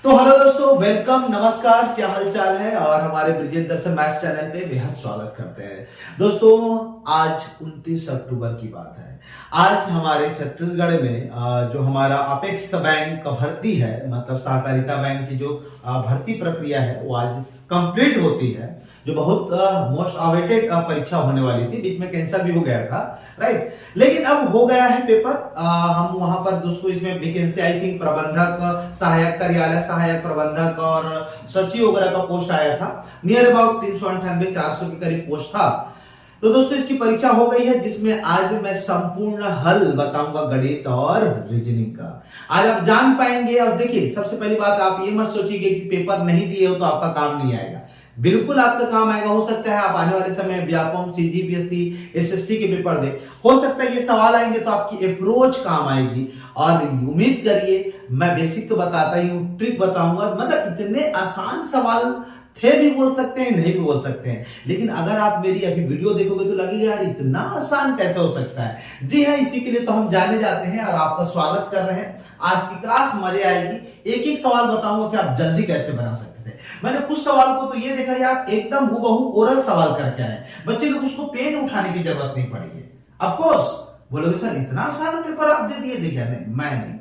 तो हेलो दोस्तों, वेलकम, नमस्कार, क्या हालचाल है। और हमारे ब्रिजेश दर्शन मैथ्स चैनल पे बेहद स्वागत करते हैं। दोस्तों, आज 29 अक्टूबर की बात है। आज हमारे छत्तीसगढ़ में जो हमारा अपेक्स बैंक का भर्ती है, मतलब सहकारिता बैंक की जो भर्ती प्रक्रिया है वो आज कंप्लीट होती है। जो बहुत मोस्ट अवेटेड परीक्षा होने वाली थी, बीच में कैंसिल भी हो गया था, राइट। लेकिन अब हो गया है पेपर। हम वहां पर दोस्तों इसमें वैकेंसी आई थिंक प्रबंधक, सहायक कार्यालय सहायक प्रबंधक और सचिव वगैरह का पोस्ट आया था। नियर अबाउट 398-400 के करीब पोस्ट था। तो दोस्तों इसकी परीक्षा हो गई है, जिसमें आज मैं संपूर्ण हल बताऊंगा गणित और रीजनिंग का। आज आप जान पाएंगे। और देखिए, सबसे पहली बात, आप ये मत सोचिए कि पेपर नहीं दिए हो तो आपका काम नहीं आएगा। बिल्कुल आपका काम आएगा। हो सकता है आप आने वाले समय व्यापम, सीजीपीएससी, एसएससी के पेपर दे। हो सकता है ये सवाल आएंगे तो आपकी अप्रोच काम आएगी। और उम्मीद करिए, मैं बेसिक तो बताता ही हूँ, ट्रिक बताऊंगा। मतलब इतने आसान सवाल थे भी बोल सकते हैं, नहीं भी बोल सकते हैं। लेकिन अगर आप मेरी अभी वीडियो देखोगे तो लगेगा यार इतना आसान कैसे हो सकता है। जी हाँ, इसी के लिए तो हम जाने जाते हैं और आपका स्वागत कर रहे हैं। आज की क्लास मजे आएगी। एक एक सवाल बताऊंगा कि आप जल्दी कैसे बना सकते थे। मैंने कुछ सवाल को तो ये देखा यार, एकदम हूबहू ओरल सवाल करके आए। बच्चे लोग उसको पेन उठाने की जरूरत नहीं पड़ी है। ऑफ कोर्स बोलोगे सर इतना आसान पेपर आप दे दिए। देखिए, नहीं, मैं नहीं,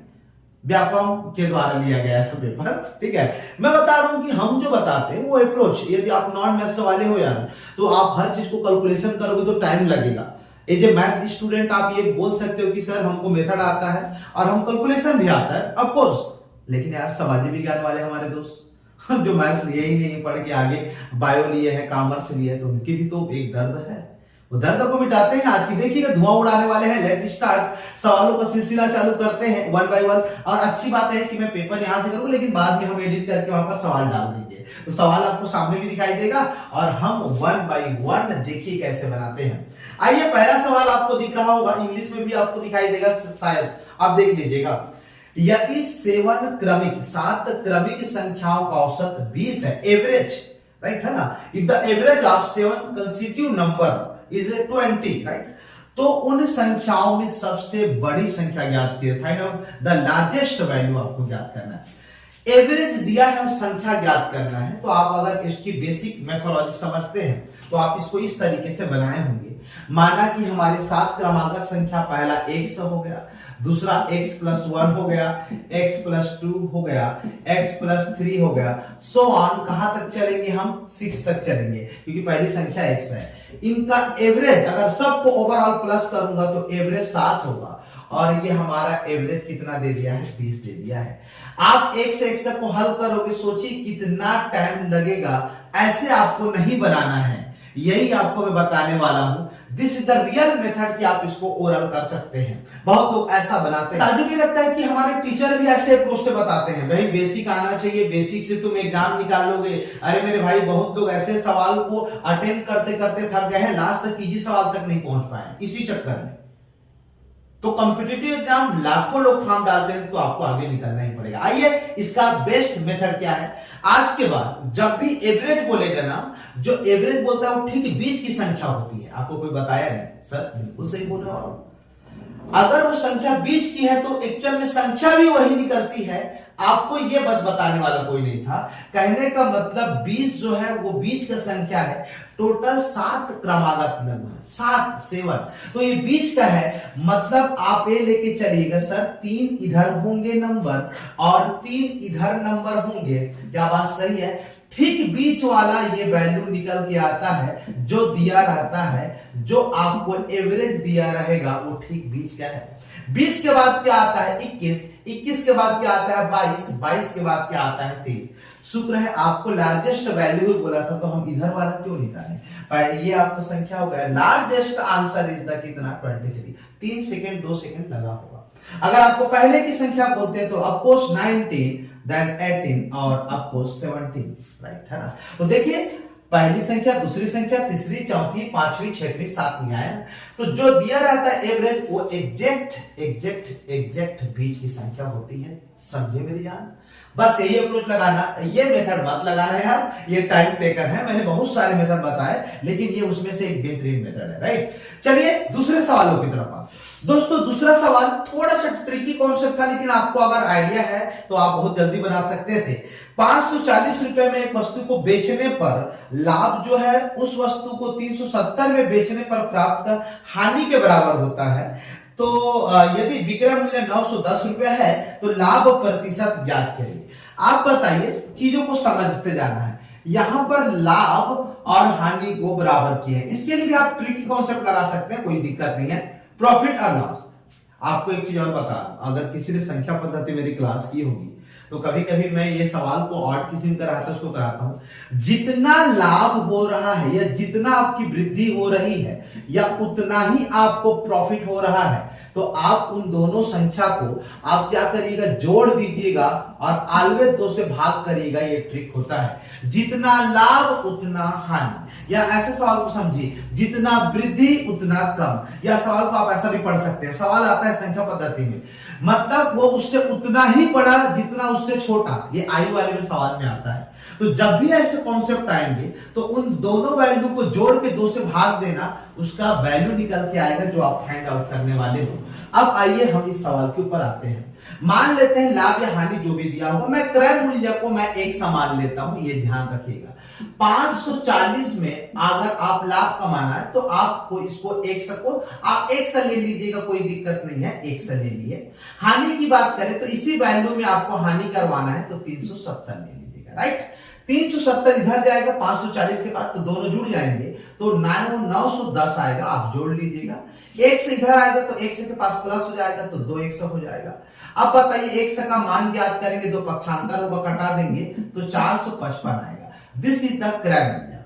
व्यापम के द्वारा लिया गया है पेपर, ठीक है। मैं बता रहा हूं कि हम जो बताते हैं वो अप्रोच, यदि आप नॉन मैथ्स वाले हो यार, तो आप हर चीज को कैलकुलेशन करोगे तो टाइम लगेगा। एज ए मैथ्स स्टूडेंट आप ये बोल सकते हो कि सर हमको मेथड आता है और हम कैलकुलेशन भी आता है, ऑफ कोर्स। लेकिन यार सामाजिक विज्ञान वाले हमारे दोस्त जो मैथ्स लिए ही नहीं, पढ़ के आगे बायो लिए हैं, कॉमर्स लिए हैं, तो उनकी भी तो एक दर्द है। वो दर्द को मिटाते हैं। आज की देखिएगा, धुआं उड़ाने वाले हैं। लेट स्टार्ट, सवालों का सिलसिला चालू करते हैं वन बाय वन। और अच्छी बात है कि मैं पेपर यहां से करूं, लेकिन बाद में हम एडिट करके वहां पर सवाल डाल देंगे। तो सवाल आपको सामने भी दिखाई देगा और हम वन बाय वन देखिए कैसे बनाते हैं। आइए, पहला सवाल आपको दिख रहा होगा, इंग्लिश में भी आपको दिखाई देगा शायद, आप देख लीजिएगा। यदि 7 क्रमिक संख्याओं का औसत 20 है, एवरेज, राइट है ना, if the average of 7 consecutive number is 20, right, तो उन संख्याओं में सबसे बड़ी संख्या ज्ञात कीजिए। Find out the largest value आपको ज्ञात करना है। एवरेज दिया है और संख्या ज्ञात करना है, तो आप अगर इसकी बेसिक मेथोडोलॉजी समझते हैं तो आप इसको इस तरीके से बनाए होंगे। माना कि हमारे 7 क्रमांक संख्या, पहला x हो गया, दूसरा x+1 हो गया, x+2 हो गया, x+3 हो गया, सो ऑन। कहां तक चलेंगे हम? 6 तक चलेंगे, क्योंकि पहली संख्या x है। इनका एवरेज अगर सबको ओवरऑल प्लस करूंगा तो एवरेज 7 होगा। और ये हमारा एवरेज कितना दे दिया है? 20 दे दिया है। आप एक से एक को हल करोगे, सोचिए कितना टाइम लगेगा। ऐसे आपको नहीं बनाना है, यही आपको मैं बताने वाला हूं। This is the real method कि आप इसको ओरल कर सकते हैं। बहुत लोग ऐसा बनाते हैं। ताजुब ये लगता है कि हमारे टीचर भी ऐसे अप्रोच से बताते हैं, भाई बेसिक आना चाहिए, बेसिक से तुम एग्जाम निकाल लोगे। अरे मेरे भाई, बहुत लोग ऐसे सवाल को अटेम्प्ट करते करते थक गए हैं, लास्ट तक इजी सवाल तक नहीं पहुंच पाए इसी चक्कर में। तो कॉम्पिटिटिव एग्जाम लाखों लोग फॉर्म डालते हैं, तो आपको आगे निकलना ही पड़ेगा। आइए, इसका बेस्ट मेथड क्या है। आज के बाद जब भी एवरेज बोलेगा ना, जो एवरेज बोलता है वो ठीक बीच की संख्या होती है। आपको कोई बताया नहीं? सर बिल्कुल सही बोल रहे हो आप। अगर वो संख्या बीच की है तो एक्चुअल में संख्या भी वही निकलती है। आपको ये बस बताने वाला कोई नहीं था। कहने का मतलब 20 जो है वो बीच का संख्या है। टोटल 7 क्रमागत लगभग 7 तो ये बीच का है। मतलब आप ये लेके चलिएगा, सर 3 इधर होंगे नंबर और 3 इधर नंबर होंगे। क्या बात सही है? ठीक बीच वाला ये वैल्यू निकल के आता है, जो दिया रहता है, जो आपको एवरेज दिया रहेगा वो ठीक बीच का है। 20 के बाद क्या आता है? 21 के बाद क्या आता है? 22 के बाद क्या आता है? 23। शुक्र है आपको लार्जेस्ट वैल्यू बोला था, तो हम इधर वाला क्यों निकालें। ये आपको संख्या हो गया। लार्जेस्ट आंसर इज द कितना? 23। 3 सेकेंड 2 सेकेंड लगा होगा। अगर आपको पहले की संख्या बोलते हैं तो ऑफकोर्स 19, देन 18 और ऑफकोर्स 17, राइट है ना। तो देखिए, पहली संख्या, दूसरी संख्या, तीसरी, चौथी, पांचवी, छठवीं, सातवीं आए। तो जो दिया रहता है एवरेज, वो एग्जैक्ट बीच की संख्या होती है। समझे मेरी जान? बस यही अप्रोच लगाना, ये मेथड मत लगाना यार, ये टाइम टेकर है। मैंने बहुत सारे मेथड बताए लेकिन ये उसमें से एक बेहतरीन मेथड है, राइट। चलिए दूसरे सवालों की तरफ आते। दोस्तों दूसरा सवाल थोड़ा सा ट्रिकी कॉन्सेप्ट था, लेकिन आपको अगर आइडिया है तो आप बहुत जल्दी बना सकते थे। 540 रुपए में एक वस्तु को बेचने पर लाभ जो है उस वस्तु को 370 में बेचने पर प्राप्त हानि के बराबर होता है। तो यदि विक्रय मूल्य 910 रुपया है तो लाभ प्रतिशत ज्ञात करिए। आप बताइए, चीजों को समझते जाना है। यहां पर लाभ और हानि को बराबर किए हैं, इसके लिए भी आप ट्रिकी कॉन्सेप्ट लगा सकते हैं, कोई दिक्कत नहीं है। प्रॉफिट और लॉस। आपको एक चीज और बता, अगर किसी ने संख्या पद्धति मेरी क्लास की होगी तो कभी कभी मैं ये सवाल को ऑड किसी में कराता उसको कराता हूं। जितना लाभ हो रहा है या जितना आपकी वृद्धि हो रही है या उतना ही आपको प्रॉफिट हो रहा है, तो आप उन दोनों संख्या को आप क्या करिएगा, जोड़ दीजिएगा और ऑलवेज 2 से भाग करिएगा। ये ट्रिक होता है। जितना लाभ उतना हानि, या ऐसे सवाल को समझिए, जितना वृद्धि उतना कम। या सवाल को आप ऐसा भी पढ़ सकते हैं, सवाल आता है संख्या पद्धति में, मतलब वो उससे उतना ही बड़ा जितना उससे छोटा। ये आयु वाले में सवाल में आता है। तो जब भी ऐसे कॉन्सेप्ट आएंगे तो उन दोनों वैल्यू को जोड़ के 2 से भाग देना, उसका वैल्यू निकल के आएगा जो आप फाइंड आउट करने वाले हो। अब आइए हम इस सवाल के ऊपर आते हैं। मान लेते हैं लाभ या हानि जो भी दिया होगा, मैं क्रय मूल्य को मैं एक समान लेता हूं, ये ध्यान रखिएगा। 540 में अगर आप लाभ कमाना है तो आपको इसको 100 को आप 100 ले लीजिएगा, कोई दिक्कत नहीं है, 100 ले लिए। हानि की बात करें तो इसी वैल्यू में आपको हानि करवाना है तो 370 ले लीजिएगा, राइट। 370 इधर जाएगा 540 के बाद, तो दोनों जुड़ जाएंगे तो 910 आएगा, आप जोड़ लीजिएगा। 1 से इधर आएगा तो 1 के पास प्लस हो जाएगा तो 2 100 हो जाएगा। अब बताइए 100 का मान ज्ञात करेंगे, 2 पक्षांतर होगा, कटा देंगे तो 455 आएगा। दिस इज द क्रय मूल्य,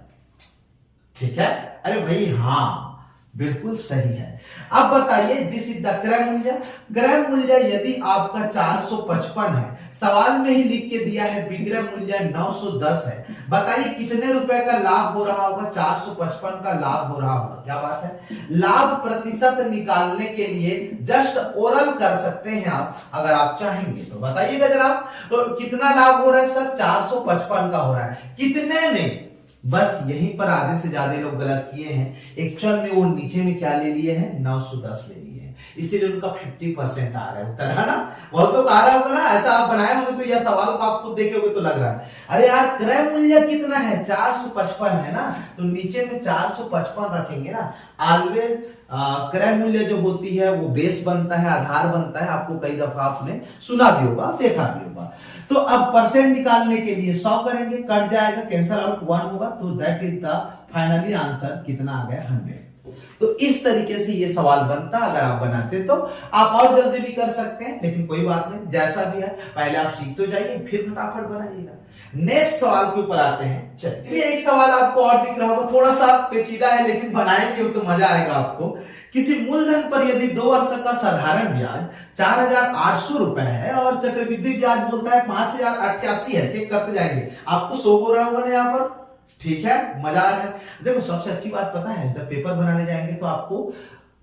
ठीक है। अरे भाई हाँ, बिल्कुल सही है। अब बताइए दिस इज द क्रय मूल्य। क्रय मूल्य यदि आपका 455 है, सवाल में ही लिख के दिया है विक्रय मूल्य 910 है, बताइए कितने रुपए का लाभ हो रहा होगा, 455 का लाभ हो रहा होगा। क्या बात है। लाभ प्रतिशत निकालने के लिए जस्ट ओरल कर सकते हैं आप, अगर आप चाहेंगे तो बताइएगा जरा। तो कितना लाभ हो रहा है सर, 455 का हो रहा है, कितने में। बस यहीं पर आधे से ज्यादा लोग गलत किए हैं। एक्चुअल में वो नीचे में क्या ले लिए हैं, 910 ले लिए हैं, इसीलिए उनका 50% आ रहा है उत्तर, है ना। बहुत तो आ रहा होगा ना, ऐसा आप बनाए होंगे तो यह सवाल को आप खुद देखे हुए तो लग रहा है अरे यार क्रय मूल्य कितना है, 455 है ना, तो नीचे में 455 रखेंगे ना। ऑलवेज क्रय मूल्य जो होती है वो बेस बनता है, आधार बनता है। आपको कई दफा आपने सुना भी होगा, देखा भी होगा। तो अब परसेंट निकालने के लिए 100 करेंगे, कट जाएगा, कैंसल आउट 1 होगा, तो that is the finally answer कितना आ गया, 100। तो इस तरीके से ये सवाल बनता। अगर आप बनाते तो आप और जल्दी भी कर सकते हैं, लेकिन कोई बात नहीं, जैसा भी है पहले आप सीख तो जाइए फिर फटाफट बनाइएगा। नेक्स्ट सवाल के ऊपर आते हैं। चलिए एक सवाल आपको और दिख रहा होगा, थोड़ा सा पेचीदा है लेकिन बनाएंगे तो मजा आएगा आपको। किसी मूलधन पर यदि 2 वर्ष का साधारण ब्याज 4800 रुपए है और चक्रवृद्धि ब्याज बोलता है 5088 है, चेक करते जाएंगे, आपको शो हो रहा होगा ना यहाँ पर, ठीक है, मजा आ रहा है। देखो सबसे अच्छी बात पता है, जब पेपर बनाने जाएंगे तो आपको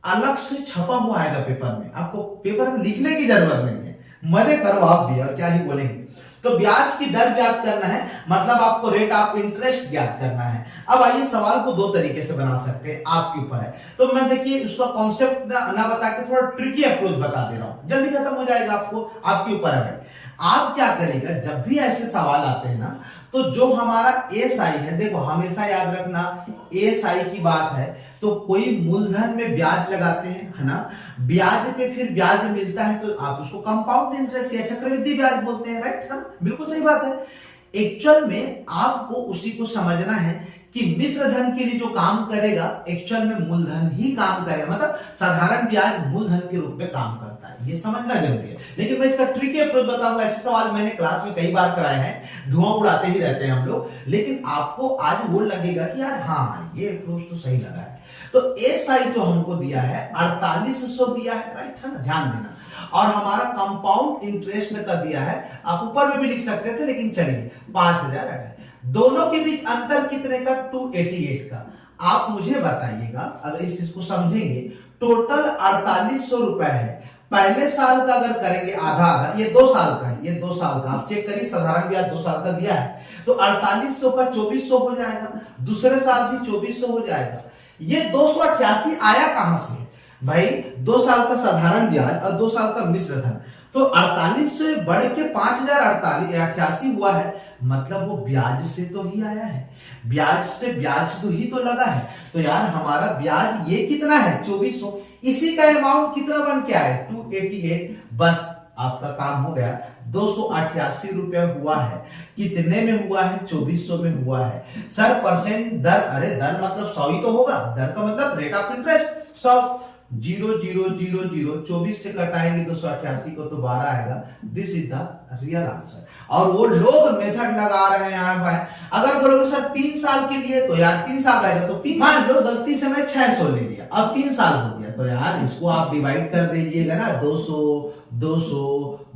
अलग से छपा हुआ आएगा पेपर में, आपको पेपर में लिखने की जरूरत नहीं है, मजे करो आप भी, और क्या ही बोलेंगे। तो ब्याज की दर ज्ञात करना है, मतलब आपको रेट ऑफ इंटरेस्ट ज्ञात करना है। अब आइए सवाल को 2 तरीके से बना सकते हैं, आपके ऊपर है। तो मैं देखिए उसका कॉन्सेप्ट ना बता के थोड़ा ट्रिकी अप्रोच बता दे रहा हूं, जल्दी खत्म हो जाएगा, आपको आपके ऊपर है। आप क्या करेगा, जब भी ऐसे सवाल आते हैं ना, तो जो हमारा एसआई है, देखो हमेशा याद रखना एसआई की बात है, तो कोई मूलधन में ब्याज लगाते हैं, है ना, ब्याज पे फिर ब्याज मिलता है तो आप उसको कंपाउंड इंटरेस्ट या चक्रवृद्धि ब्याज बोलते हैं, राइट, है ना, बिल्कुल सही बात है। एक्चुअल में आपको उसी को समझना है कि मिश्र धन के लिए जो काम करेगा एक्चुअल में मूलधन ही काम करेगा, मतलब साधारण ब्याज मूलधन के रूप में काम करता है, ये समझना जरूरी है। लेकिन मैं इसका ट्रिकी अप्रोच बताऊंगा, ऐसे सवाल मैंने क्लास में कई बार कराए हैं, धुआं उड़ाते ही रहते हैं हम लोग, लेकिन आपको आज वो लगेगा कि यार हाँ ये अप्रोच तो सही लगा है। तो एसआई तो हमको दिया है 4800 दिया है, राइट, है ना, ध्यान देना। और हमारा कंपाउंड इंटरेस्ट का दिया है, आप ऊपर में भी लिख सकते थे लेकिन चलिए 5000 है। दोनों के बीच अंतर कितने का, 288 का। आप मुझे बताइएगा, अगर इस चीज को समझेंगे, टोटल 4800 रुपए है, पहले साल का अगर करेंगे आधा आधा, ये 2 साल का है, ये 2 साल का, आप चेक करिए साधारण ब्याज 2 साल का दिया है, तो 4800 का 2400 हो जाएगा, दूसरे साल भी 2400 हो जाएगा। ये 288 आया कहां से भाई? 2 साल का साधारण ब्याज और 2 साल का मिश्र धन, तो 48 से बढ़ के 5088 हुआ है, मतलब वो ब्याज से तो ही आया है, ब्याज से ब्याज तो ही तो लगा है। तो यार हमारा ब्याज ये कितना है 2400, इसी का अमाउंट कितना बन के आया 288, बस आपका काम हो गया। 288 रुपया हुआ है, कितने में हुआ है 2400 में हुआ है। सर परसेंट दर, अरे दर मतलब 100 ही तो होगा, दर का मतलब रेट ऑफ इंटरेस्ट 100, 0.0000 24 से कटाएंगे 288 को तो 12 आएगा। This is the real answer. और वो लोग मेथड लगा रहे हैं यहाँ भाई, अगर बोलोगे सर 3 साल के लिए तो यार 3 साल रहेगा, तो मान लो गलती से मैं 600 ले लिया, अब 3 साल हो गया, तो यार इसको आप डिवाइड कर दीजिएगा ना, 200 200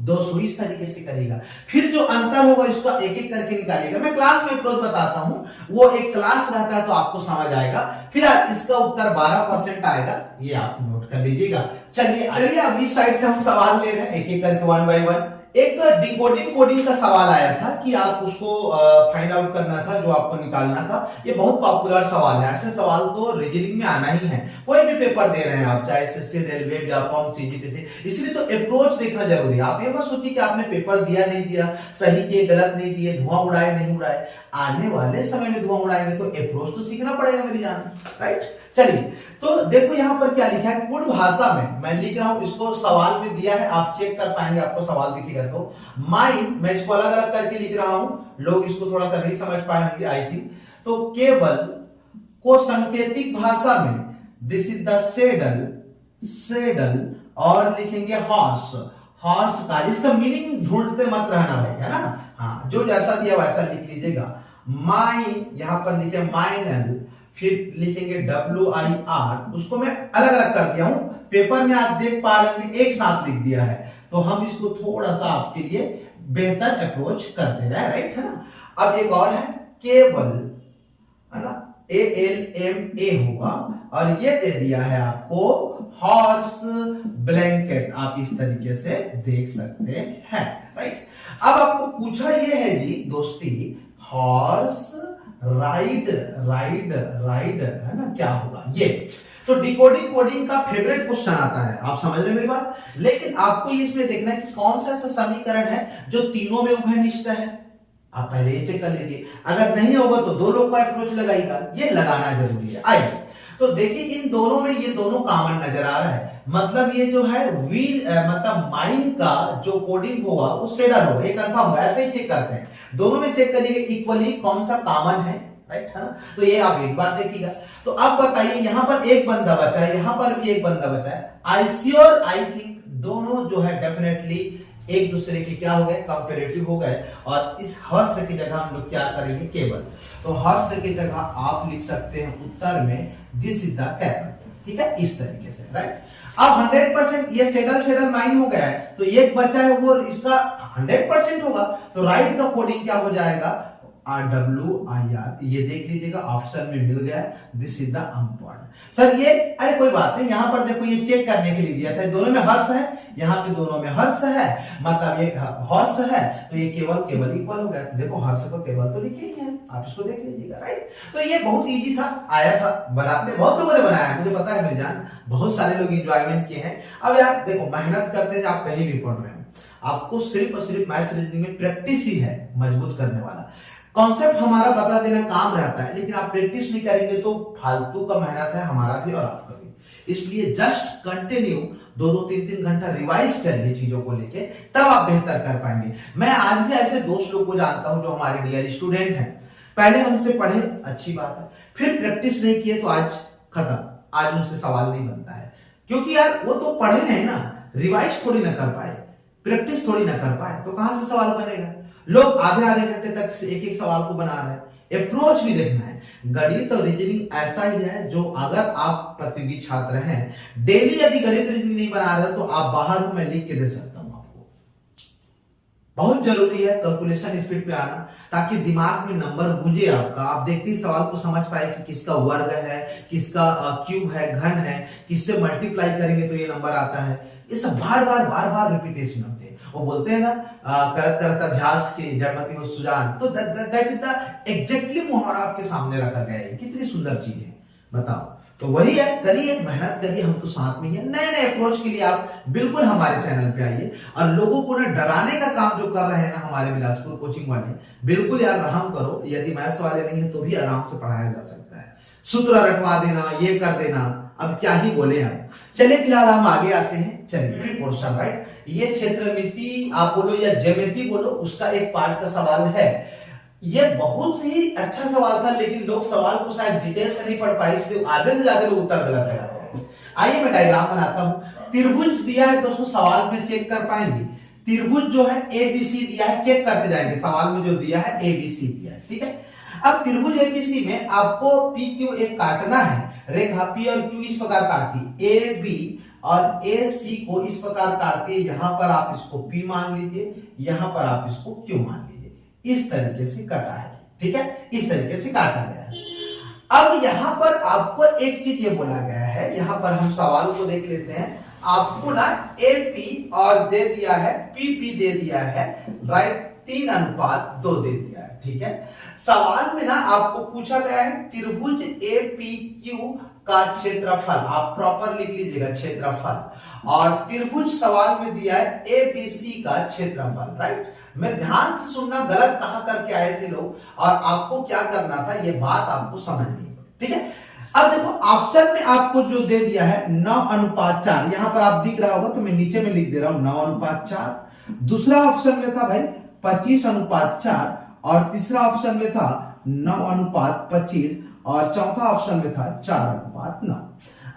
200 इस तरीके से करेगा। फिर जो अंतर होगा इसको एक एक करके निकालिएगा। मैं क्लास में अप्रोच बताता हूं, वो एक क्लास रहता है तो आपको समझ आएगा। फिर इसका उत्तर 12% आएगा, ये आप नोट कर लीजिएगा। चलिए अब इस साइड से हम सवाल ले रहे हैं एक एक करके 1 बाय 1। एक डिकोडिंग कोडिंग का सवाल आया था कि आप उसको फाइंड आउट करना था, जो आपको निकालना था। ये बहुत पॉपुलर सवाल है, ऐसे सवाल तो रीजनिंग में आना ही है, कोई भी पेपर दे रहे हैं आप, चाहे एसएससी, रेलवे, व्यापम, सीजीपीसी, इसलिए तो अप्रोच देखना जरूरी है। आप ये मत सोचिए कि आपने पेपर दिया नहीं दिया, सही किए गलत नहीं दिए, धुआं उड़ाए नहीं उड़ाए, आने वाले समय में धुआं उड़ाएंगे तो अप्रोच तो सीखना पड़ेगा मेरी जान, राइट। चलिए तो देखो यहाँ पर क्या लिखा है, कुल भाषा में मैं लिख रहा हूं, इसको सवाल में दिया है, आप चेक कर पाएंगे, आपको सवाल दिखेगा। तो माइंड, मैं इसको अलग अलग करके लिख रहा हूं, लोग इसको थोड़ा सा नहीं समझ पाए होंगे आई थिंक। तो केवल को सांकेतिक भाषा में दिस इज द सेडल और लिखेंगे हॉर्स का, इसका मीनिंग ढूंढते मत रहना भाई, है ना। हाँ, जो जैसा दिया वैसा लिख लीजिएगा। माइन, यहां पर लिखे माइनल, फिर लिखेंगे WIR, उसको मैं अलग अलग कर दिया हूं, पेपर में आप देख पा रहे होंगे एक साथ लिख दिया है, तो हम इसको थोड़ा सा आपके लिए बेहतर अप्रोच कर दे रहा है, राइट, है ना। अब एक और है केबल, है ना, ALMA होगा, और ये दे दिया है आपको हॉर्स ब्लैंकेट, आप इस तरीके से देख सकते हैं, राइट। अब आपको पूछा ये है जी दोस्ती, हॉर्स राइड है ना, क्या होगा ये। तो डिकोडिंग कोडिंग का फेवरेट क्वेश्चन आता है, आप समझ रहे मेरी बात। लेकिन आपको इसमें देखना है कि कौन सा ऐसा समीकरण है जो तीनों में उभयनिष्ठ है, आप पहले ये चेक कर लीजिए। अगर नहीं होगा तो दो लोग का अप्रोच लगाएगा, ये लगाना जरूरी है। आइए तो देखिए इन दोनों में ये दोनों कॉमन नजर आ रहा है, मतलब ये जो है व्हील मतलब माइंड का जो कोडिंग होगा वो सेडल होगा, ये कंफर्म होगा। ऐसे ही चेक करते हैं, दोनों में चेक करिएगा इक्वली कौन सा कॉमन है, राइट, है ना। तो ये आप एक बार देखिएगा। तो अब बताइए यहाँ पर एक बंदा बचा है, यहाँ पर भी एक बंदा बचा है, आई थिंक दोनों जो है डेफिनेटली एक दूसरे के क्या हो गए, कंपेरेटिव हो गए। और इस हर्ष की जगह हम लोग क्या करेंगे, केवल। तो हर्ष की जगह आप लिख सकते हैं उत्तर में दिस इज द कैपल, ठीक है, इस तरीके से, राइट। अब 100% ये सेडल माइन हो गया है, तो एक बचा है वो इसका 100% होगा, तो राइट का कोडिंग क्या हो जाएगा, RWIR, ये देख लीजिएगा ऑप्शन में मिल गया, दिस इज द अम्पॉइंट। सर ये, अरे कोई बात नहीं, यहां पर देखो ये चेक करने के लिए दिया था, दोनों में हर्ष है, यहाँ पे दोनों में हर्ष है, मतलब ये हर्ष है, तो ये केवल इक्वल हो गया। देखो हर्ष को केवल तो लिखे ही है, आप इसको देख लीजिएगा, राइट। तो ये बहुत इजी था, आया था बनाते, बहुत लोगों ने बनाया, मुझे पता है मेरी जान, बहुत सारे लोग इंजॉयमेंट किए हैं। अब यार देखो मेहनत करते हैं, आप कहीं भी पढ़ रहे हैं, आपको सिर्फ और सिर्फ मैथ्स रीजनिंग में प्रैक्टिस ही है मजबूत करने वाला। कॉन्सेप्ट हमारा बता देना काम रहता है, लेकिन आप प्रैक्टिस नहीं करेंगे तो फालतू का मेहनत है हमारा भी और आपका भी। इसलिए जस्ट कंटिन्यू 2-3 घंटा रिवाइज करिए चीजों को लेके, तब आप बेहतर कर पाएंगे। मैं आज भी ऐसे दोस्त लोग को जानता हूं जो हमारे डियर स्टूडेंट हैं, पहले हमसे पढ़े, अच्छी बात है, फिर प्रैक्टिस नहीं किए तो आज खत्म, आज उनसे सवाल नहीं बनता है, क्योंकि यार वो तो पढ़े हैं ना, रिवाइज थोड़ी ना कर पाए, प्रैक्टिस थोड़ी ना कर पाए, तो कहां से सवाल बनेगा। लोग आधे घंटे तक एक एक सवाल को बना रहे हैं। अप्रोच भी देखना है, गणित और रीजनिंग ऐसा ही है जो अगर आप प्रतियोगी छात्र हैं, डेली यदि गणित रीजनिंग नहीं बना रहे तो आप बाहर हो, मैं लिख के दे सकता हूं आपको। बहुत जरूरी है कैलकुलेशन स्पीड पे आना, ताकि दिमाग में नंबर गूंजे आपका, आप देखते ही सवाल को समझ पाए कि किसका वर्ग है, किसका क्यूब है, घन है, किससे मल्टीप्लाई करेंगे तो ये नंबर आता है। ये सब बार बार रिपीटेशन होते हैं, वो बोलते हैं ना करत करत अभ्यास के जड़मति वो सुजान, तो दैट इज द एग्जैक्टली मुहावरा आपके सामने रखा गया है। कितनी सुंदर चीज है बताओ। तो वही है, करिए मेहनत करिए, हम तो साथ में ही है। नए नए अप्रोच के लिए आप बिल्कुल हमारे चैनल पे आइए, और लोगों को ना डराने का काम जो कर रहे हैं ना हमारे बिलासपुर कोचिंग वाले, बिल्कुल यार रहम करो। यदि मैथ्स वाले नहीं है तो भी आराम से पढ़ाया जा सकता है। सूत्र रटवा देना, ये कर देना, अब क्या ही बोले हम। चलिए फिलहाल हम आगे आते हैं। चलिए पोर्शन राइट, ये क्षेत्रमिति आप बोलो या ज्यामिति बोलो, उसका एक पार्ट का सवाल है। ये बहुत ही अच्छा सवाल था, लेकिन लोग सवाल को शायद डिटेल से नहीं पढ़ पाए, इसलिए आधे से ज्यादा लोग उत्तर गलत लगाते हैं। आइए मैं डायग्राम बनाता हूं। त्रिभुज दिया है दोस्तों, सवाल में चेक कर पाएंगे। त्रिभुज जो है एबीसी दिया है, चेक करते जाएंगे। सवाल में जो दिया है एबीसी दिया है, ठीक है। अब त्रिभुज एबीसी में आपको पी क्यू एक काटना है। रेखा पी और क्यू इस प्रकार काटती है, ए बी और ए सी को इस प्रकार काटती है। यहां पर आप इसको पी मान लीजिए, यहां पर आप इसको क्यू मान लीजिए। इस तरीके से कटा है, ठीक है, इस तरीके से काटा गया है। अब यहां पर आपको एक चीज ये बोला गया है, यहां पर हम सवाल को देख लेते हैं। आपको ना एपी और दे दिया है, पीपी दे दिया है, राइट, 3:2 दे दिया है, ठीक है। सवाल में ना आपको पूछा गया है त्रिभुज एपीक्यू का क्षेत्रफल, आप प्रॉपर लिख लीजिएगा क्षेत्रफल, और त्रिभुज सवाल में दिया है एबीसी का क्षेत्रफल, राइट। मैं ध्यान से सुनना, गलत कहां करके आए थे लोग, और आपको क्या करना था ये बात आपको समझनी है, ठीक है। अब देखो ऑप्शन में आपको जो दे दिया है 9:4, यहां पर आप दिख रहा होगा तो मैं नीचे में लिख दे रहा हूं 9:4। दूसरा ऑप्शन में था भाई 25:4, और तीसरा ऑप्शन में था 9:25, और चौथा ऑप्शन में था 4:9।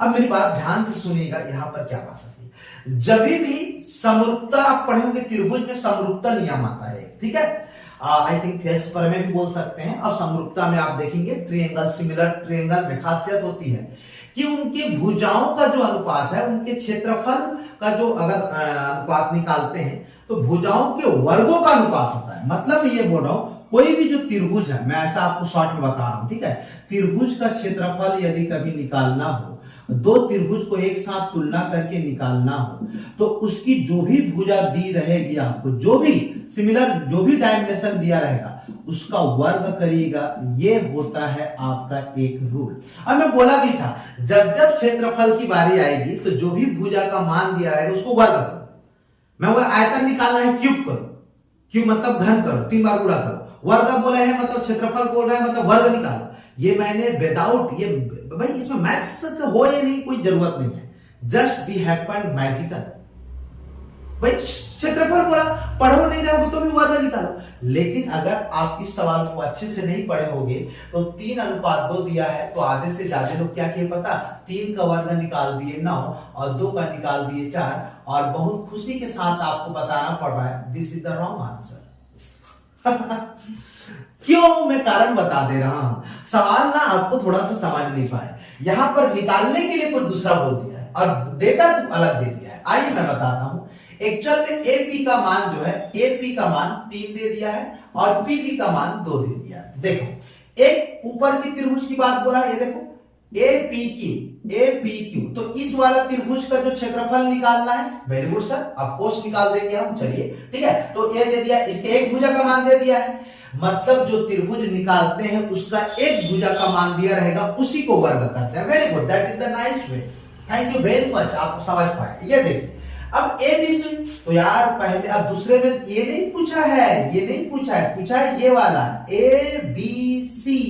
अब मेरी बात ध्यान से सुनिएगा, यहां पर क्या बात है। जब भी समरूपता आप पढ़ेंगे, त्रिभुज में समरूपता नियम आता है, ठीक है। आई थिंक थेस पर में भी बोल सकते हैं। और समरूपता में आप देखेंगे ट्रायंगल, सिमिलर ट्रायंगल में खासियत होती है कि उनकी भुजाओं का जो अनुपात है, उनके क्षेत्रफल का जो अगर अनुपात निकालते हैं तो भुजाओं के वर्गों का अनुपात होता है। मतलब ये बोल रहा हूं, कोई भी जो त्रिभुज है, मैं ऐसा आपको शॉर्ट में बता रहा हूं, ठीक है। त्रिभुज का क्षेत्रफल यदि कभी निकालना हो, दो त्रिभुज को एक साथ तुलना करके निकालना हो, तो उसकी जो भी भुजा दी रहेगी आपको, जो भी सिमिलर, जो भी डायमेंशन दिया रहेगा, उसका वर्ग करिएगा। ये होता है आपका एक रूल। अब मैं बोला भी था, जब जब क्षेत्रफल की बारी आएगी तो जो भी भुजा का मान दिया रहेगा उसको वर्ग करो। मैं बोला आयतन निकालना है, क्यूब करो, क्यूब मतलब घन करो, 3 बार गुणा करो। वर्ग बोला है मतलब क्षेत्रफल बोल रहा है मतलब वर्ग निकालो। ये मैंने विदाउट ये, भाई इसमें मैथ्स हो या नहीं कोई जरूरत नहीं है, जस्ट बी हैपन मैजिकल। भाई क्षेत्रफल बोला, पढ़ो नहीं रहे हो तो भी वर्ग निकालो। लेकिन अगर आप इस सवाल को अच्छे से नहीं पढ़े होगे तो 3:2 दिया है, तो आधे से ज्यादा लोग क्या किए पता, 3 का वर्ग निकाल दिए 9 और 2 का निकाल दिए 4, और बहुत खुशी के साथ आपको बताना पड़ रहा है this is the wrong answer. क्यों, मैं कारण बता दे रहा हूं। सवाल ना आपको थोड़ा सा समझ नहीं पाए, यहां पर निकालने के लिए कुछ दूसरा बोल दिया है और डेटा अलग दे दिया है। आइए मैं बताता हूं। एक्चुअल में एपी का मान जो है, एपी का मान 3 दे दिया है और पीबी का मान 2 दे दिया है। देखो एक ऊपर की त्रिभुज की बात बोला, ये देखो एपीक्यू, तो इस वाला त्रिभुज का जो क्षेत्रफल निकालना है। Very good sir, of course निकाल देंगे हम, चलिए ठीक है। तो ये दे दिया, इसके एक भुजा का मान दे दिया है, मतलब जो त्रिभुज निकालते हैं उसका एक भुजा का मान दिया रहेगा, उसी को वर्ग करते हैं। Very good, that is the nice way, thank you very much, आप समझ पाए। ये देखिए अब एबीसी, तो यार पहले, अब दूसरे में ये नहीं पूछा है, ये नहीं पूछा है, पूछा है ये वाला एबीसी,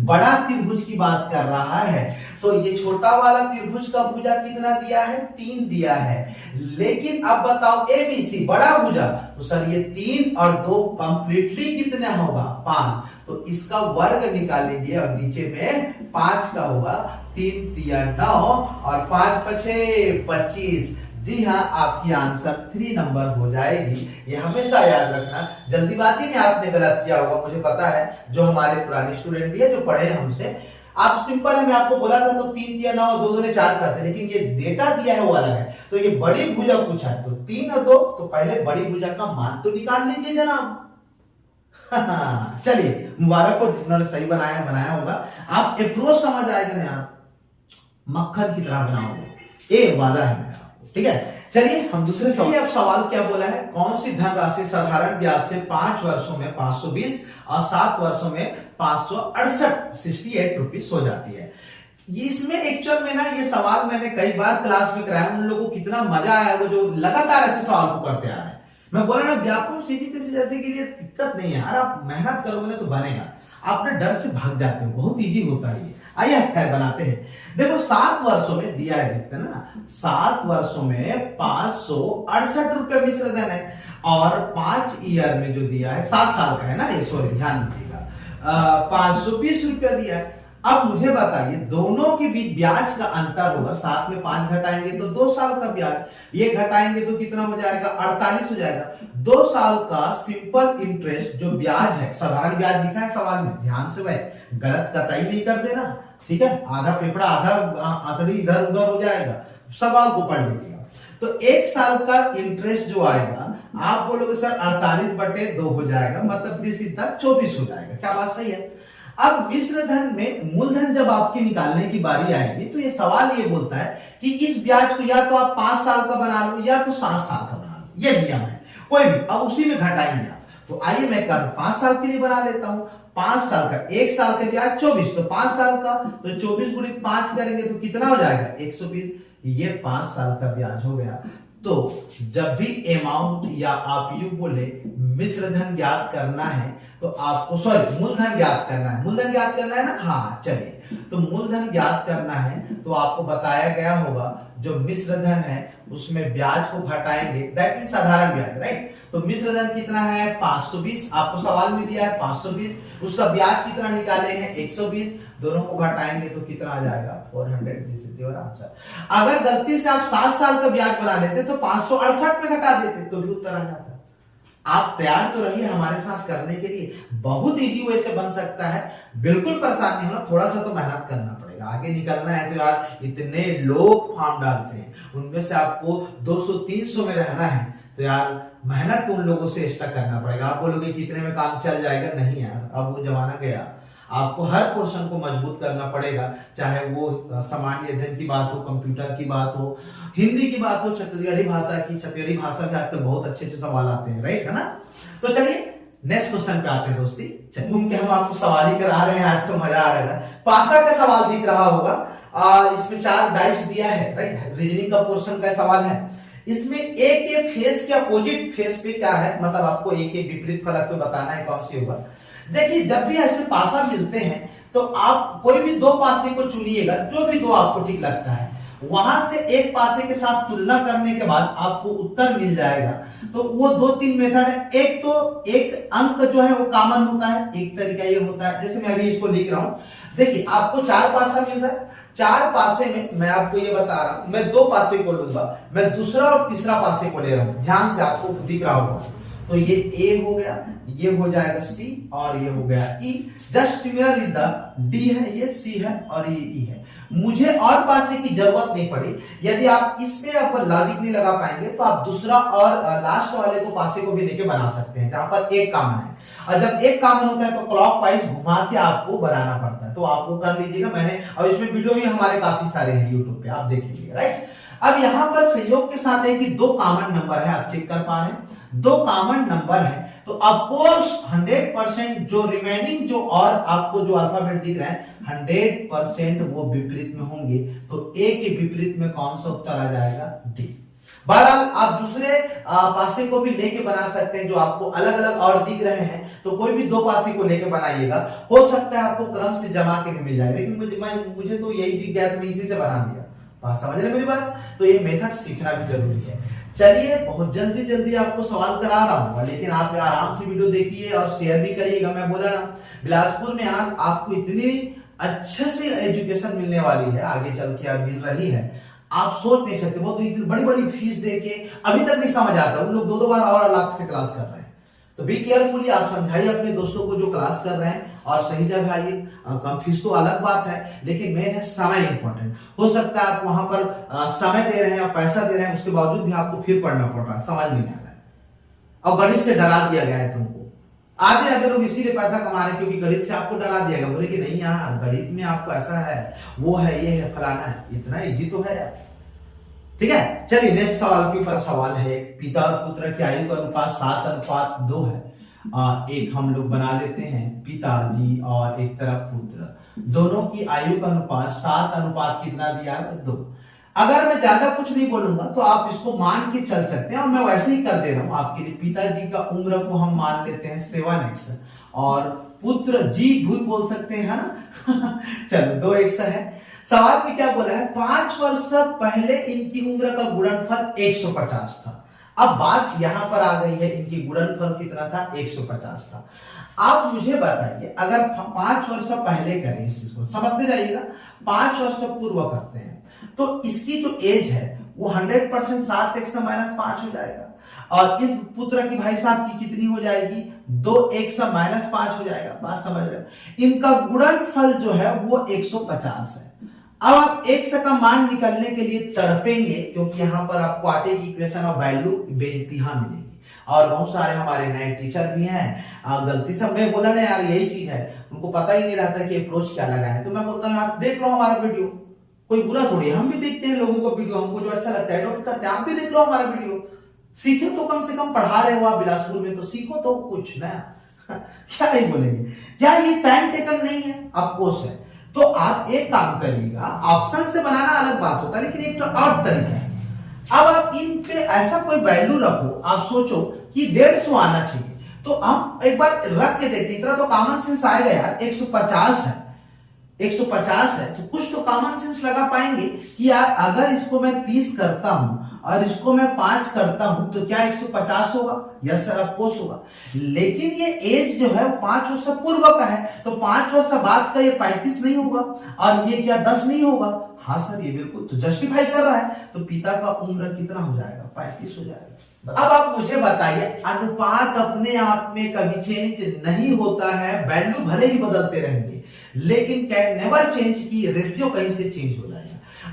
बड़ा त्रिभुज की बात कर रहा है। तो ये छोटा वाला त्रिभुज का भुजा कितना दिया है, 3 दिया है। लेकिन अब बताओ एबीसी बड़ा भुजा, तो सर ये 3 और 2 कंप्लीटली कितना होगा, 5, तो इसका वर्ग निकालेंगे और नीचे में 5 का होगा। 3 तिया 9 और 5 पछे 25। जी हाँ, आपकी आंसर 3 नंबर हो जाएगी। ये हमेशा याद रखना, जल्दीबाजी में आपने गलत किया होगा, मुझे पता है, जो हमारे पुराने स्टूडेंट भी है जो पढ़े हमसे, आप सिंपल है, मैं आपको बोला था तो 3 दिया 9 और 2 ने 4 करते, लेकिन ये डेटा दिया है वो अलग है। तो ये बड़ी भुजा पूछा है, तो 3 और 2, तो पहले बड़ी भुजा का मान तो निकाल लीजिए जनाब। चलिए, मुबारक हो जिन्होंने सही बनाया होगा। आप अप्रोच समझ आएगा ना यार, मक्खन की तरह बनाओगे, ये वादा है मेरा, ठीक है। चलिए हम दूसरे सवाल। अब सवाल क्या बोला है, कौन सी धनराशि साधारण ब्याज से 5 वर्षों में 520 और 7 वर्षों में 568 68 रुपीस हो जाती है। इसमें एक्चुअल में ना ये सवाल मैंने कई बार क्लास में कराया, उन लोगों को कितना मजा आया वो जो लगातार ऐसे सवाल को करते आ रहे हैं। मैं बोला ना व्यापम सीजीपीएससी जैसे के लिए दिक्कत नहीं है यार, आप मेहनत करोगे तो बनेगा, आप ना डर से भाग जाते हो, बहुत इजी होता है ये। आइए खैर बनाते हैं। देखो 7 वर्षों में दिया है, देखते हैं ना, 7 वर्षों में 568 रुपए मिश्र धन है और 5 ईयर में जो दिया है 7 साल का है ना ये, सॉरी ध्यान दीजिएगा, 520 रुपया दिया है। अब मुझे बताइए दोनों के बीच ब्याज का अंतर होगा, 7 में 5 घटाएंगे तो 2 साल का ब्याज, ये घटाएंगे तो कितना हो जाएगा, 48 हो जाएगा। 2 साल का सिंपल इंटरेस्ट जो ब्याज है, साधारण ब्याज लिखा है सवाल में, ध्यान से भाई गलत कतई नहीं कर देना, ठीक है, आधा पेपड़ा आधा आतड़ी इधर उधर हो जाएगा, सवाल को पढ़ लीजिएगा। तो 1 साल का इंटरेस्ट जो आएगा, आप बोलोगे सर 48/2 हो जाएगा, मतलब सीधा 24 हो जाएगा, क्या बात सही है। अब मिश्र धन में मूलधन जब आपकी निकालने की बारी आएगी तो ये सवाल ये बोलता है कि इस ब्याज को या तो आप 5 साल का बना लो या तो 7 साल का बना लो, ये नियम है कोई भी, अब उसी में घटाएंगे आप। तो आइए मैं 5 साल के लिए बना लेता हूं, 5 साल का, 1 साल का ब्याज 24, तो 5 साल का तो 24 गुणित 5 करेंगे तो कितना हो जाएगा, 120, ये 5 साल का ब्याज हो गया। तो जब भी अमाउंट या आप यू बोले मिश्र धन ज्ञात करना है तो आपको, सॉरी मूलधन ज्ञात करना है, मूलधन ज्ञात करना है ना, हाँ चलिए, तो मूलधन ज्ञात करना है तो आपको बताया गया होगा जो मिश्र धन है उसमें ब्याज को घटाएंगे, दैट मीन साधारण ब्याज, राइट। तो मिश्र धन कितना है 520, आपको सवाल में दिया है 520, उसका ब्याज कितना निकाले हैं 120, दोनों को घटाएंगे तो कितना आ जाएगा 400, और आंसर। अगर गलती से आप 7 साल का ब्याज बना लेते तो 568 में घटा देते तो भी उत्तर आ जाता। आप तैयार तो रहिए हमारे साथ करने के लिए, बहुत इजी वे से बन सकता है, बिल्कुल परेशान नहीं होना, थोड़ा सा तो मेहनत करना पड़ेगा, आगे निकलना है तो यार इतने लोग फॉर्म डालते हैं, उनमें से आपको 200-300 में रहना है तो यार मेहनत उन लोगों से एक्स्ट्रा करना पड़ेगा। आप बोलोगे कितने में काम चल जाएगा, नहीं यार, अब वो जमाना गया, आपको हर पोर्शन को मजबूत करना पड़ेगा, चाहे वो सामान्य अध्ययन की बात हो, कंप्यूटर की बात हो, हिंदी की बात हो, छत्तीसगढ़ी भाषा की, छत्तीसगढ़ी भाषा में आजकल बहुत अच्छे अच्छे सवाल आते हैं, राइट है ना। तो चलिए नेक्स्ट क्वेश्चन पे आते हैं दोस्ती, घूम के हम आपको सवाल ही करा रहे हैं, आज तो मजा आ रहा है। पासा का सवाल दिख रहा होगा, इसमें 4 डाइस दिया है, राइट, रीजनिंग का पोर्शन का सवाल है। इसमें ए के फेस के अपोजिट फेस पे क्या है, मतलब आपको ए के विपरीत फलक पे बताना है कौन सी होगा। देखिए जब भी ऐसे पासा मिलते हैं तो आप कोई भी 2 पासे को चुनिएगा, जो भी 2 आपको ठीक लगता है, वहां से एक पासे के साथ तुलना करने के बाद आपको उत्तर मिल जाएगा। तो वो 2-3 मेथड है, एक तो एक अंक जो है वो कॉमन होता है, एक तरीका ये होता है, जैसे मैं अभी इसको लिख रहा हूं, देखिए आपको 4 पासा मिल रहा है, 4 पासे में मैं आपको ये बता रहा हूं, मैं 2 पासे को लूंगा, मैं दूसरा और तीसरा पासे को ले रहा हूं, ध्यान से आपको दिख रहा होगा। तो ये ए हो गया, ये हो जाएगा सी और ये हो गया ई, जस्ट सिमिलरली द डी है, ये सी है और ये ई है। मुझे और पासे की जरूरत नहीं पड़ी, यदि आप इसमें आप लॉजिक नहीं लगा पाएंगे तो आप दूसरा और लास्ट वाले को पासे को भी लेके बना सकते हैं, जहां पर एक कॉमन है, और जब एक कॉमन होता है तो क्लॉकवाइज घुमा के आपको बनाना पड़ता है, तो आपको कर लीजिएगा, मैंने और इसमें वीडियो भी हमारे काफी सारे हैं यूट्यूब पे, आप देख लीजिएगा, राइट। अब यहां पर संयोग के साथ है कि 2 कॉमन नंबर है, आप चेक कर पा रहे हैं 2 कॉमन नंबर है, तो अफकोर्स 100% जो रिमेनिंग जो और आपको जो अल्फाबेट दिख रहा है 100% वो विपरीत में होंगे, तो ए के विपरीत में कौन सा उत्तर आ जाएगा, डी। बहरहाल आप दूसरे पासे को भी लेके बना सकते हैं, जो आपको अलग अलग और दिख रहे हैं, तो कोई भी 2 पासे को लेके बनाइएगा, हो सकता है आपको क्रम से जमा के भी मिल जाए, लेकिन मुझे तो यही दिख गया तो मैं इसी से बना दिया, बात समझ रहे मेरी बात। तो ये मेथड सीखना भी जरूरी है। चलिए बहुत जल्दी जल्दी आपको सवाल करा रहा हूँ, लेकिन आप आराम से वीडियो देखिए और शेयर भी करिएगा। मैं बोला ना बिलासपुर में यार आपको इतनी अच्छे से एजुकेशन मिलने वाली है, आगे चल के अब मिल रही है, आप सोच नहीं सकते। वो तो इतनी बड़ी बड़ी फीस दे के अभी तक नहीं समझ आता, उन लोग 2-2 बार और अलग से क्लास कर रहे हैं। तो बी केयरफुली, आप समझाइए अपने दोस्तों को जो क्लास कर रहे हैं, और सही जगह आइए। कम फीस तो अलग बात है, लेकिन मेन है समय इंपॉर्टेंट। हो सकता है आप वहां पर समय दे रहे हैं, पैसा दे रहे हैं, उसके बावजूद भी आपको फिर पढ़ना पड़ रहा है, समझ नहीं आ रहा है, और गणित से डरा दिया गया है तुमको। आधे आधे लोग इसीलिए पैसा कमा रहे हैं क्योंकि गणित से आपको डरा दिया गया, बोले कि नहीं यार गणित में आपको ऐसा है, वो है, ये है, फलाना है, इतना इजी तो है यार, ठीक है, चलिए नेक्स्ट सवाल के ऊपर सवाल है। पिता और पुत्र की आयु का अनुपात 7:2 है। एक हम लोग बना लेते हैं, पिताजी और एक तरफ पुत्र, दोनों की आयु का अनुपात 7 कितना दिया है 2। अगर मैं ज्यादा कुछ नहीं बोलूंगा तो आप इसको मान के चल सकते हैं, और मैं वैसे ही कर दे रहा हूं आपके लिए। पिताजी का उम्र को हम मान लेते हैं 7x, और पुत्र जी भी बोल सकते हैं, है ना। चलो 2x है। सवाल में क्या बोला है, 5 वर्ष पहले इनकी उम्र का गुणनफल 150 था। अब बात यहां पर आ गई है, इनकी गुणनफल कितना था, 150 था। आप मुझे बताइए, अगर 5 वर्ष पहले करें इस चीज को, समझते जाइएगा, 5 वर्ष पूर्व करते हैं तो इसकी जो एज है वो 100% 7x -5 हो जाएगा, और इस पुत्र की भाई साहब की कितनी हो जाएगी, 2x -5 हो जाएगा। बात समझ रहे हो, इनका गुणनफल जो है वो 150 है। अब आप x का मान निकालने के लिए तड़पेंगे, क्योंकि यहां पर आपको आटे की इक्वेशन और वैल्यू बेइंतहा मिलेगी, और बहुत सारे हमारे नए टीचर भी हैं, गलती से मैं बोला ना यार यही चीज है, उनको पता ही नहीं रहता कि अप्रोच क्या लगा है। तो मैं बोलता हूँ आप देख लो हमारा वीडियो, कोई बुरा थोड़ी, हम भी देखते हैं लोगों को वीडियो, हमको जो अच्छा लगता है एडॉप्ट करते हैं, आप भी देख लो हमारा वीडियो, सीखे तो, कम से कम पढ़ा रहे हो आप बिलासपुर में तो सीखो तो कुछ ना। क्या ही बोलेंगे, क्या ये टाइम टेकन नहीं है, अफकोर्स है। तो आप एक काम करिएगा, ऑप्शन से बनाना अलग बात होता है, लेकिन एक तो और तरीका है। अब आप इन पे ऐसा कोई वैल्यू रखो, आप सोचो कि 150 आना चाहिए, तो हम एक बार रख के देखते, इतना तो कॉमन सेंस आएगा यार, 150 है, 150 है, तो कुछ तो कॉमन सेंस लगा पाएंगे कि यार अगर इसको मैं 30 करता हूं और इसको मैं 5 करता हूं तो क्या 150 होगा? यस सर, ऑफ कोर्स होगा। लेकिन ये एज जो है 5 वर्ष पूर्व का है, तो 5 वर्ष बाद का ये 35 नहीं होगा, और ये क्या 10 नहीं होगा? हाँ सर, ये बिल्कुल तो जस्टिफाई कर रहा है। तो पिता का उम्र कितना हो जाएगा? 35 हो जाएगा। अब आप मुझे बताइए, अनुपात अपने आप में कभी चेंज नहीं होता है, वैल्यू भले ही बदलते रहेंगे, लेकिन कैन नेवर चेंज की रेशियो कहीं से चेंज हो जाएगा।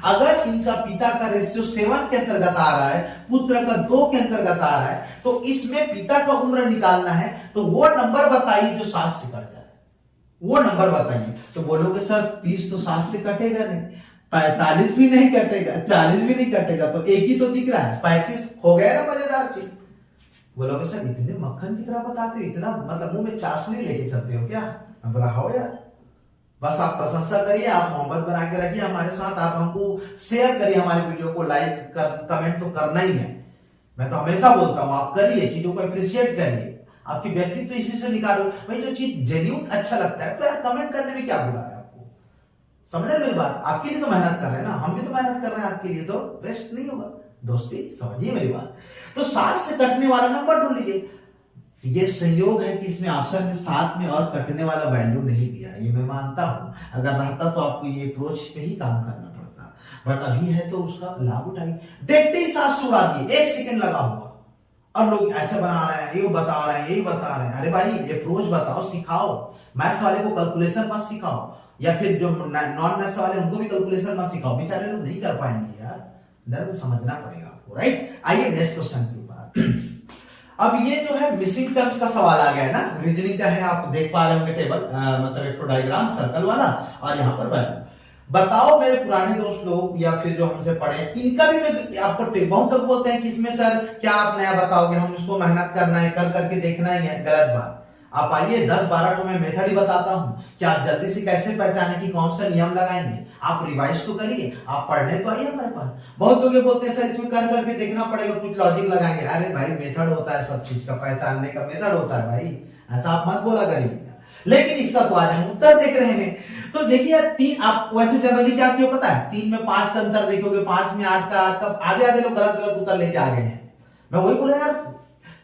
अगर इनका पिता का रेशियो 7 के अंतर्गत आ रहा है, पुत्र का 2 के अंतर्गत आ रहा है, तो इसमें पिता का उम्र निकालना है, तो वो नंबर बताइए जो 7 से कट जाए, वो नंबर बताइए। तो बोलोगे सर 30 तो 7 से कटेगा नहीं, 45 भी नहीं कटेगा, 40 भी नहीं कटेगा, तो एक ही तो दिख रहा है, 35 हो गया ना। मजेदार चीज। बोलोगे सर इतने मक्खन की तरह बताते हो, इतना मतलब मुंह में चाशनी लेके चलते हो क्या? मैं बोला हो यार, बस आप प्रशंसा करिए, आप मोहब्बत बना के रखिए हमारे साथ, आप हमको शेयर करिए, हमारे वीडियो को लाइक कर, कमेंट तो करना ही है। मैं तो हमेशा बोलता हूं आप करिए, चीजों को अप्रिशिएट करिए, आपकी व्यक्तित्व इसी से निकालो भाई। जो चीज जेन्युइन अच्छा लगता है तो यार कमेंट करने में क्या बुरा है? आपको समझ रहे मेरी बात? आपके लिए तो मेहनत कर रहे हैं ना, हम भी तो मेहनत कर रहे हैं आपके लिए, तो वेस्ट नहीं होगा दोस्ती, समझिए मेरी बात। तो 7 से कटने वाला नंबर ढूंढ लीजिए। ये संयोग है कि इसमें ऑप्शन में 7 में और कटने वाला वैल्यू नहीं दिया, ये मैं मानता हूं। अगर रहता तो आपको ये अप्रोच पे ही काम करना पड़ता, बट अभी है तो उसका लाभ उठाइए। देखते ही 7 से उड़ा दिए, 1 सेकंड लगा हुआ, और लोग ऐसे बना रहे हैं, ये बता रहे हैं, यही बता रहे हैं। अरे भाई अप्रोच बताओ, सिखाओ। मैथ्स वाले को कैलकुलेशन मत सिखाओ, या फिर जो नॉन मैथ्स वाले उनको भी कैलकुलेशन मत सिखाओ, बेचारे लोग नहीं कर पाएंगे यार, दर्द समझना पड़ेगा आपको, राइट। आइए नेक्स्ट क्वेश्चन के ऊपर। अब ये जो है मिसिंग टर्म्स का सवाल आ गया है ना, रीजनिंग का है, आप देख पा रहे होंगे टेबल, मतलब एक डायग्राम सर्कल वाला, और यहाँ पर वैल्यू। बताओ मेरे पुराने दोस्त लोग या फिर जो हमसे पढ़े, इनका भी मैं आपको बहुत तक बोलते हैं कि इसमें सर क्या आप नया बताओगे, हम इसको मेहनत करना है, कर करके देखना ही है। गलत बात। आप आइए 10-12 तो मैं मेथड ही बताता हूं कि आप जल्दी से कैसे पहचाने कि कौन सा नियम लगाएंगे। आप रिवाइज तो करिए, आप पढ़ने तो आइए हमारे पास। बहुत लोग ये बोलते हैं सर इसमें कर करके देखना पड़ेगा, कुछ लॉजिक लगाएंगे। अरे भाई मेथड होता है, सब चीज का पहचानने का मेथड होता है भाई, ऐसा आप मत बोला करिए। लेकिन इसका तो आज हम उत्तर देख रहे हैं। तो देखिए 3, आप वैसे जनरली क्या क्यों पता है, 3 में 5 का अंतर देखोगे, 5 में 8 का, आधे लोग गलत गलत उत्तर लेके आ गए हैं। मैं वही बोला यार,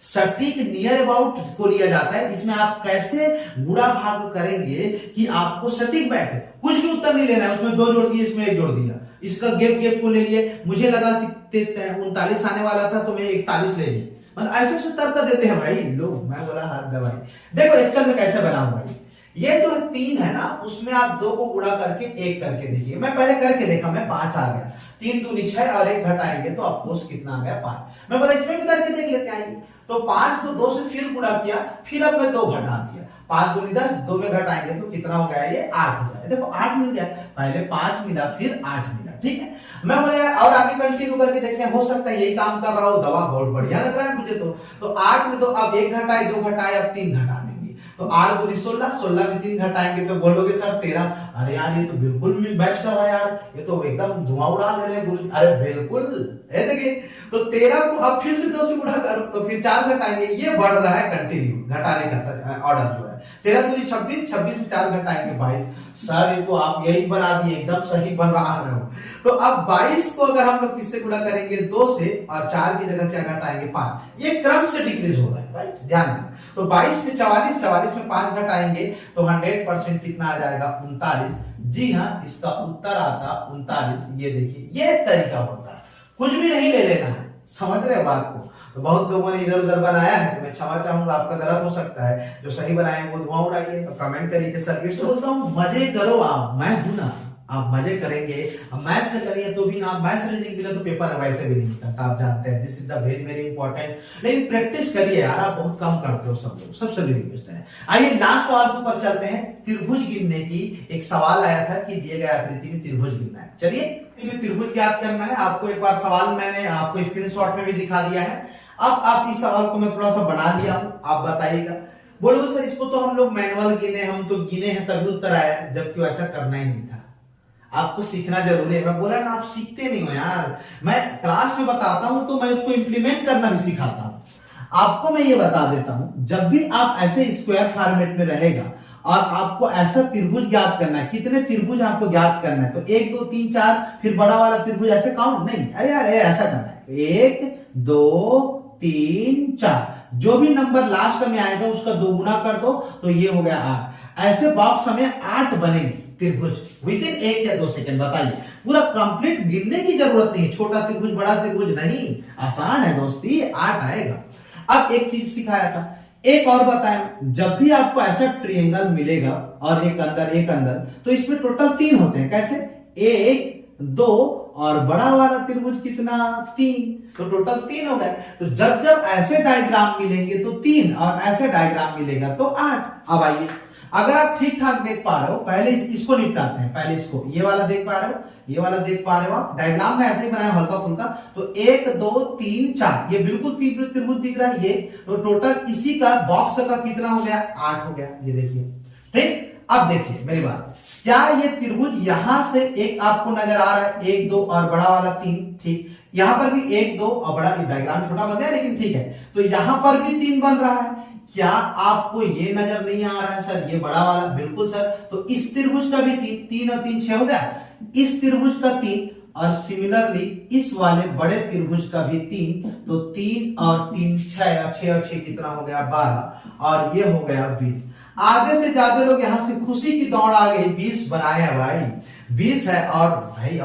सटीक नियर अबाउट को लिया जाता है, इसमें आप कैसे गुणा भाग करेंगे कि आपको सटीक बैठे। कुछ भी उत्तर नहीं लेना है, उसमें 2 जोड़ दिए, इसमें 1 जोड़ दिया, इसका गैप को ले लिए। मुझे लगा कि 39 आने वाला था तो मैं 41 ले ली, मतलब ऐसे तर्क देते हैं भाई लोग। मैं बोला हाथ दबाई। देखो एक्चुअल में कैसे बना हुआ है, ये जो 3 है ना, उसमें आप 2 को गुणा करके 1 करके देखिए। मैं पहले करके देखा, मैं 5 आ गया, 3 दूनी 6 और 1 घटाएंगे तो आपको कितना आ गया 5। मैं बोला इसमें भी करके देख लेते हैं। तो 5 को 2 से फिर गुणा किया, फिर अब मैं 2 घटा दिया, 5 दूनी 10, 2 में घटाएंगे तो कितना हो गया, ये 8 हो गया। देखो 8 मिल गया, पहले 5 मिला फिर 8 मिला, ठीक है। मैं बोला यार और आगे कंटिन्यू करके देखते हैं, हो सकता है यही काम कर रहा हो, दवा बहुत बढ़िया लग रहा है मुझे तो 8 में तो अब 1 घटाए 2 घटाए अब 3 घटा देंगे, तो 8 दूनी 16, 16 में 3 घटाएंगे तो बोलोगे सर 13। अरे यार ये तो बिल्कुल मैच कर रहा है यार, ये तो एकदम धुआं उड़ा दे रहे हैं गुरु। अरे बिल्कुल है, देखिए तो 13 को अब फिर से 2 से गुणा करो तो फिर 4 घटाएंगे, ये बढ़ रहा है कंटिन्यू घटाने का ऑर्डर जो है। 13 दूनी 26, 26 में 4 घटाएंगे 22। सर ये तो आप यही बना दिए, एकदम सही बन रहा है। तो अब 22 को अगर हम लोग किससे गुणा करेंगे 2 से, और 4 की जगह क्या घटाएंगे 5, ये क्रम से डिक्रीज हो रहा है, राइट, ध्यान देना। तो 22 में 44, 44 में 5 घटाएंगे तो 100% कितना आ जाएगा 39। जी हाँ, इसका उत्तर आता 39। ये देखिए ये तरीका होता है, कुछ भी नहीं ले लेना है, समझ रहे बात को। तो बहुत लोगों ने इधर उधर बनाया है, तो मैं क्षमा चाहूंगा, आपका गलत हो सकता है, जो सही बनाए वो धुआं उड़ाइए, तो कमेंट करिए कि सर तो बोलता हूँ मजे करो आप, मैं हूं ना, आप मजे करेंगे। अब मैथ्स से करिए तो भी ना, मैथ्स रीजनिंग मिला तो पेपर वैसे भी नहीं निकलता, आप जानते हैं, this is the very very important. लेकिन प्रैक्टिस करिए यार, आप बहुत कम करते हो सब लोग, सबसे रिक्वेस्ट है। आइए लास्ट सवाल के ऊपर चलते हैं। त्रिभुज गिनने की एक सवाल आया था कि दिए गए आकृति में त्रिभुज गिनना है। चलिए त्रिभुज ज्ञात करना है आपको। एक बार सवाल मैंने आपको स्क्रीनशॉट में भी दिखा दिया है। अब आप इस सवाल को मैं थोड़ा सा बना लिया हूं, आप बताइएगा। बोलो सर इसको तो हम लोग मैनुअल गिने, हम तो गिने हैं तभी उत्तर आया, जबकि वैसा करना ही नहीं था। आपको सीखना जरूरी है, मैं बोला ना आप सीखते नहीं हो यार। मैं क्लास में बताता हूं तो मैं उसको इंप्लीमेंट करना भी सिखाता हूं। आपको मैं ये बता देता हूं, जब भी आप ऐसे स्क्वायर फॉर्मेट में रहेगा और आपको ऐसा त्रिभुज ज्ञात करना है, कितने त्रिभुज आपको ज्ञात करना है, तो 1 2 3 4 फिर बड़ा वाला त्रिभुज ऐसे काउंट नहीं, अरे यार ऐसा करना है 1 2 3 4, जो भी नंबर लास्ट में आएगा उसका 2 गुना कर दो तो ये हो गया 8। ऐसे बॉक्स में 8 बनेंगे त्रिभुज विद इन 1 या 2 सेकंड। बताइए, पूरा कंप्लीट गिनने की जरूरत नहीं, छोटा त्रिभुज बड़ा त्रिभुज नहीं, आसान है दोस्ती, 8 आएगा। अब एक चीज सिखाया था, एक और बताएं, जब भी आपको ऐसा ट्रायंगल मिलेगा और एक अंदर तो इसमें टोटल 3 होते हैं। कैसे? 1 2 और बड़ा वाला त्रिभुज कितना 3, तो टोटल 3 हो गए। तो जब जब ऐसे डायग्राम मिलेंगे तो 3 और ऐसे डायग्राम मिलेगा तो 8। अब आइए, अगर आप ठीक ठाक देख पा रहे हो, पहले इसको निपटाते हैं। पहले इसको, ये वाला देख पा रहे हो, ये वाला देख पा रहे हो आप, डायग्राम में ऐसे ही बनाया हल्का फुल्का। तो 1 2 3 4 ये बिल्कुल त्रिभुज दिख रहा है ये, तो टोटल इसी का बॉक्स का कितना हो गया 8 हो गया। ये देखिए, ठीक। अब देखिए मेरी बात, क्या ये त्रिभुज यहां से एक आपको नजर आ रहा है 1 2 और बड़ा वाला 3, ठीक। यहां पर भी 1 2 और बड़ा, डायग्राम छोटा बन गया लेकिन ठीक है। तो यहां पर भी 3 बन रहा है। क्या आपको ये नजर नहीं आ रहा है सर ये बड़ा वाला? बिल्कुल सर। तो इस त्रिभुज का भी 3 और 3 6 हो गया, इस त्रिभुज का 3, और सिमिलरली इस वाले बड़े त्रिभुज का भी 3, तो 3 और 3 6 और 6 और 6 कितना हो गया 12, और ये हो गया 20। आधे से ज्यादा लोग यहां से खुशी की दौड़ आ गई, 20 बनाया भाई, 20 है। और भाई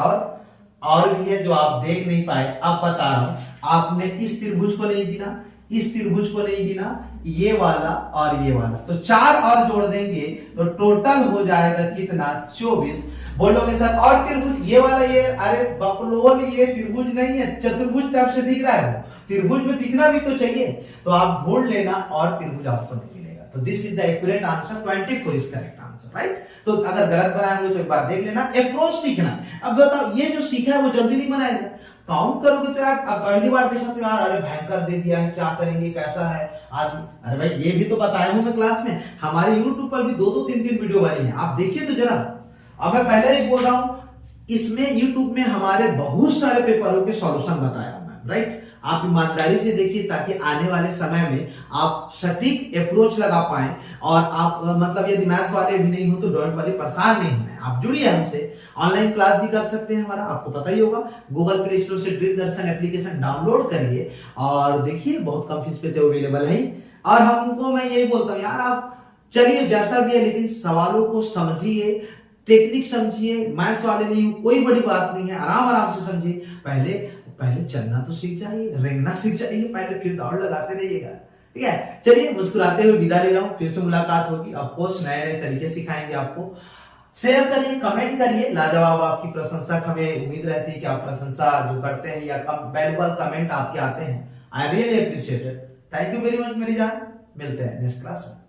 और भी है जो आप देख नहीं पाए, अब बता रहा हूं। आपने इस त्रिभुज को नहीं गिना, इस त्रिभुज को नहीं गिना, ये वाला और ये वाला, तो 4 और जोड़ देंगे तो टोटल हो जाएगा कितना 24। बोलोगे सर और त्रिभुज ये वाला, ये अरे बकलोल, ये त्रिभुज नहीं है, चतुर्भुज टाइप से दिख रहा है, वो त्रिभुज में दिखना भी तो चाहिए। तो आप ढूंढ लेना और त्रिभुज आपको नहीं मिलेगा। तो this is the accurate answer, 24 is correct answer, right. तो अगर गलत बनाए होंगे तो एक बार देख लेना, अप्रोच सीखना। अब बताओ, ये जो सीखा है वो जल्दी नहीं बनाएगा, काउंट करोगे तो यार पहली बार देखा तो यार अरे भयंकर दे दिया है, क्या करेंगे, कैसा है आदमी। अरे भाई ये भी तो बताया हूं मैं क्लास में, हमारे YouTube पर भी 2 3 वीडियो बनी है, आप देखिए तो जरा। अब मैं पहले ही बोल रहा हूं, इसमें YouTube में हमारे बहुत सारे पेपरों के सॉल्यूशन बताया हूं मैं, राइट। आप ईमानदारी से देखिए ताकि आने वाले समय में आप सटीक अप्रोच लगा पाए। और आप मतलब यदि मैथ्स वाले भी नहीं हो तो डॉट वाले परेशान नहीं होना है, आप जुड़िए हमसे। ऑनलाइन क्लास भी कर सकते हैं हमारा, आपको पता ही होगा। गूगल प्ले स्टोर से ड्रिल दर्शन एप्लीकेशन डाउनलोड करिए और देखिए, बहुत कम फीस पे तो अवेलेबल है। और हमको मैं यही बोलता हूँ यार, आप चलिए जैसा भी है, लेकिन सवालों को समझिए, टेक्निक समझिए। मैथ्स वाले नहीं हो, कोई बड़ी बात नहीं है, आराम से समझिए। पहले चलना तो सीख जाइए, रेंगना सीख जाइए पहले, फिर दौड़ लगाते रहिएगा, ठीक है। चलिए मुस्कुराते हुए विदा ले रहा हूं, फिर से मुलाकात होगी। ऑफकोर्स नए तरीके सिखाएंगे आपको। शेयर करिए, कमेंट करिए, लाजवाब आपकी प्रशंसा, हमें उम्मीद रहती है कि आप प्रशंसा जो करते हैं या वैल्यूएबल कमेंट आपके आते हैं, I really appreciate it. Thank you very much मेरी जान, मिलते हैं नेक्स्ट क्लास में।